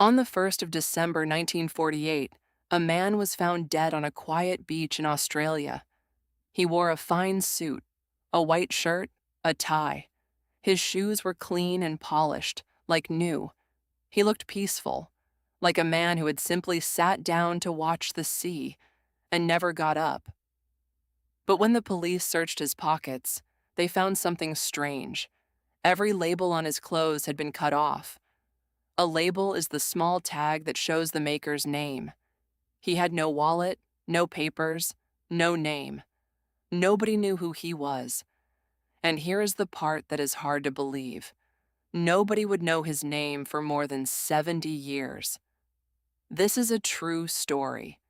On the 1st of December 1948, a man was found dead on a quiet beach in Australia. He wore a fine suit, a white shirt, a tie. His shoes were clean and polished, like new. He looked peaceful, like a man who had simply sat down to watch the sea and never got up. But when the police searched his pockets, they found something strange. Every label on his clothes had been cut off. A label is the small tag that shows the maker's name. He had no wallet, no papers, no name. Nobody knew who he was. And here is the part that is hard to believe. Nobody would know his name for more than 70 years. This is a true story,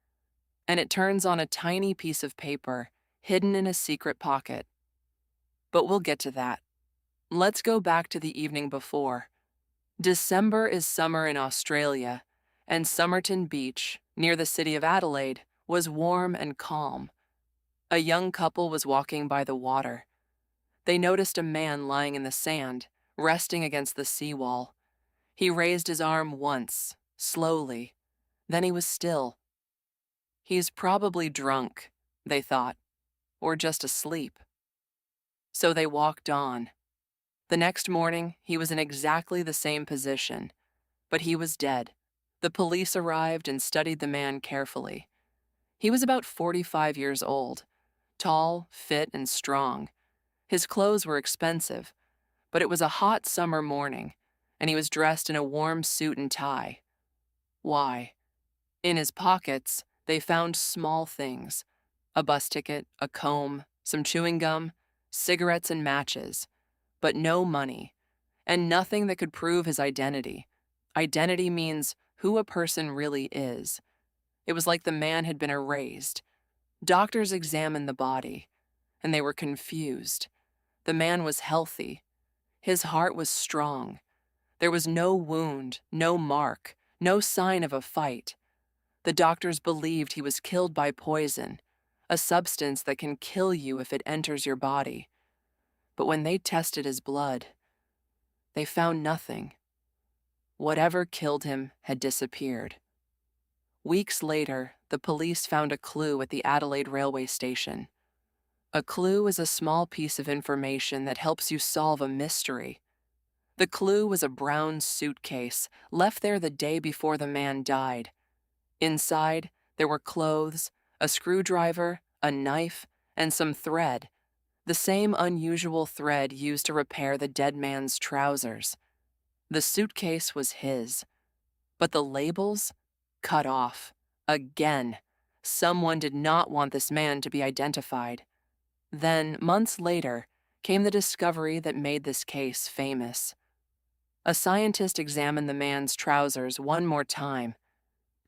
and it turns on a tiny piece of paper hidden in a secret pocket. But we'll get to that. Let's go back to the evening before. December is summer in Australia, and Somerton Beach, near the city of Adelaide, was warm and calm. A young couple was walking by the water. They noticed a man lying in the sand, resting against the seawall. He raised his arm once, slowly. Then he was still. He's probably drunk, they thought, or just asleep. So they walked on. The next morning, he was in exactly the same position, but he was dead. The police arrived and studied the man carefully. He was about 45 years old, tall, fit, and strong. His clothes were expensive, but it was a hot summer morning, and he was dressed in a warm suit and tie. Why? In his pockets, they found small things: a bus ticket, a comb, some chewing gum, cigarettes and matches, but no money, and nothing that could prove his identity. Identity means who a person really is. It was like the man had been erased. Doctors examined the body, and they were confused. The man was healthy. His heart was strong. There was no wound, no mark, no sign of a fight. The doctors believed he was killed by poison, a substance that can kill you if it enters your body. But when they tested his blood, they found nothing. Whatever killed him had disappeared. Weeks later, the police found a clue at the Adelaide railway station. A clue is a small piece of information that helps you solve a mystery. The clue was a brown suitcase left there the day before the man died. Inside, there were clothes, a screwdriver, a knife, and some thread, the same unusual thread used to repair the dead man's trousers. The suitcase was his, but the labels? Cut off. Again. Someone did not want this man to be identified. Then, months later, came the discovery that made this case famous. A scientist examined the man's trousers one more time,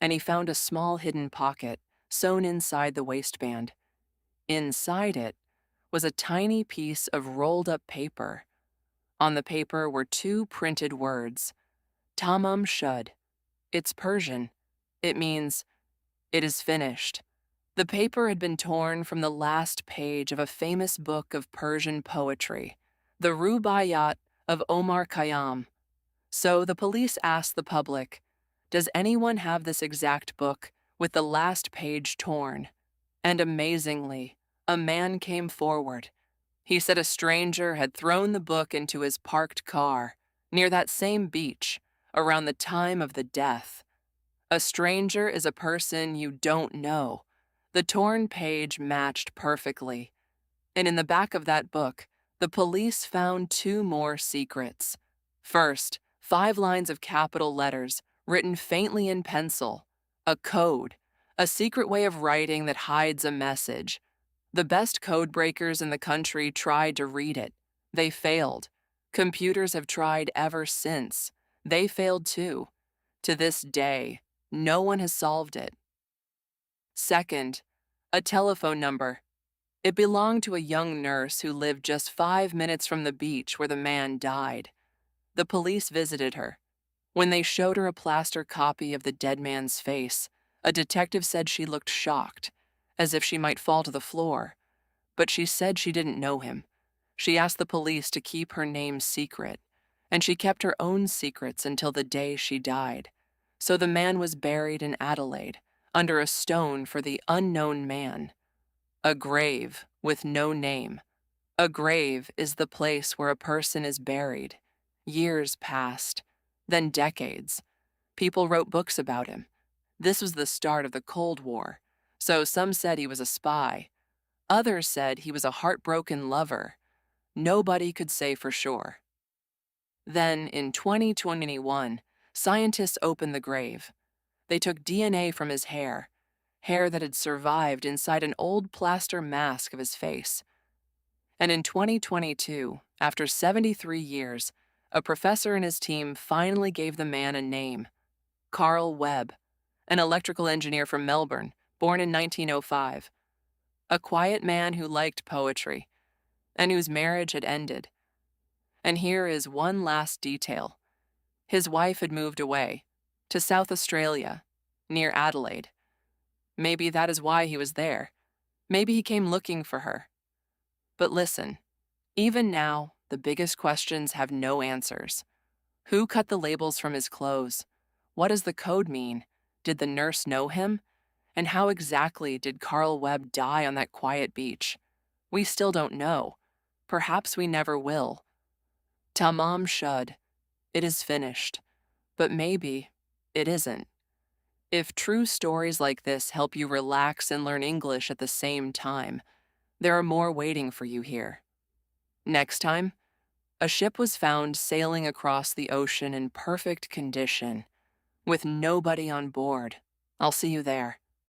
and he found a small hidden pocket sewn inside the waistband. Inside it was a tiny piece of rolled-up paper. On the paper were two printed words: Tamám Shud. It's Persian. It means, "It is finished." The paper had been torn from the last page of a famous book of Persian poetry, the Rubaiyat of Omar Khayyam. So the police asked the public, "Does anyone have this exact book with the last page torn?" And amazingly, a man came forward. He said a stranger had thrown the book into his parked car near that same beach around the time of the death. A stranger is a person you don't know. The torn page matched perfectly. And in the back of that book, the police found two more secrets. First, 5 lines of capital letters written faintly in pencil, a code, a secret way of writing that hides a message. The best code breakers in the country tried to read it. They failed. Computers have tried ever since. They failed too. To this day, no one has solved it. Second, a telephone number. It belonged to a young nurse who lived just 5 minutes from the beach where the man died. The police visited her. When they showed her a plaster copy of the dead man's face, a detective said she looked shocked, as if she might fall to the floor. But she said she didn't know him. She asked the police to keep her name secret, and she kept her own secrets until the day she died. So the man was buried in Adelaide, under a stone for the unknown man. A grave with no name. A grave is the place where a person is buried. Years passed, then decades. People wrote books about him. This was the start of the Cold War, so some said he was a spy. Others said he was a heartbroken lover. Nobody could say for sure. Then, in 2021, scientists opened the grave. They took DNA from his hair that had survived inside an old plaster mask of his face. And in 2022, after 73 years, a professor and his team finally gave the man a name: Carl Webb, an electrical engineer from Melbourne, born in 1905. A quiet man who liked poetry, and whose marriage had ended. And here is one last detail. His wife had moved away, to South Australia, near Adelaide. Maybe that is why he was there. Maybe he came looking for her. But listen, even now, the biggest questions have no answers. Who cut the labels from his clothes? What does the code mean? Did the nurse know him? And how exactly did Carl Webb die on that quiet beach? We still don't know. Perhaps we never will. Tamám Shud. It is finished. But maybe it isn't. If true stories like this help you relax and learn English at the same time, there are more waiting for you here. Next time, a ship was found sailing across the ocean in perfect condition, with nobody on board. I'll see you there.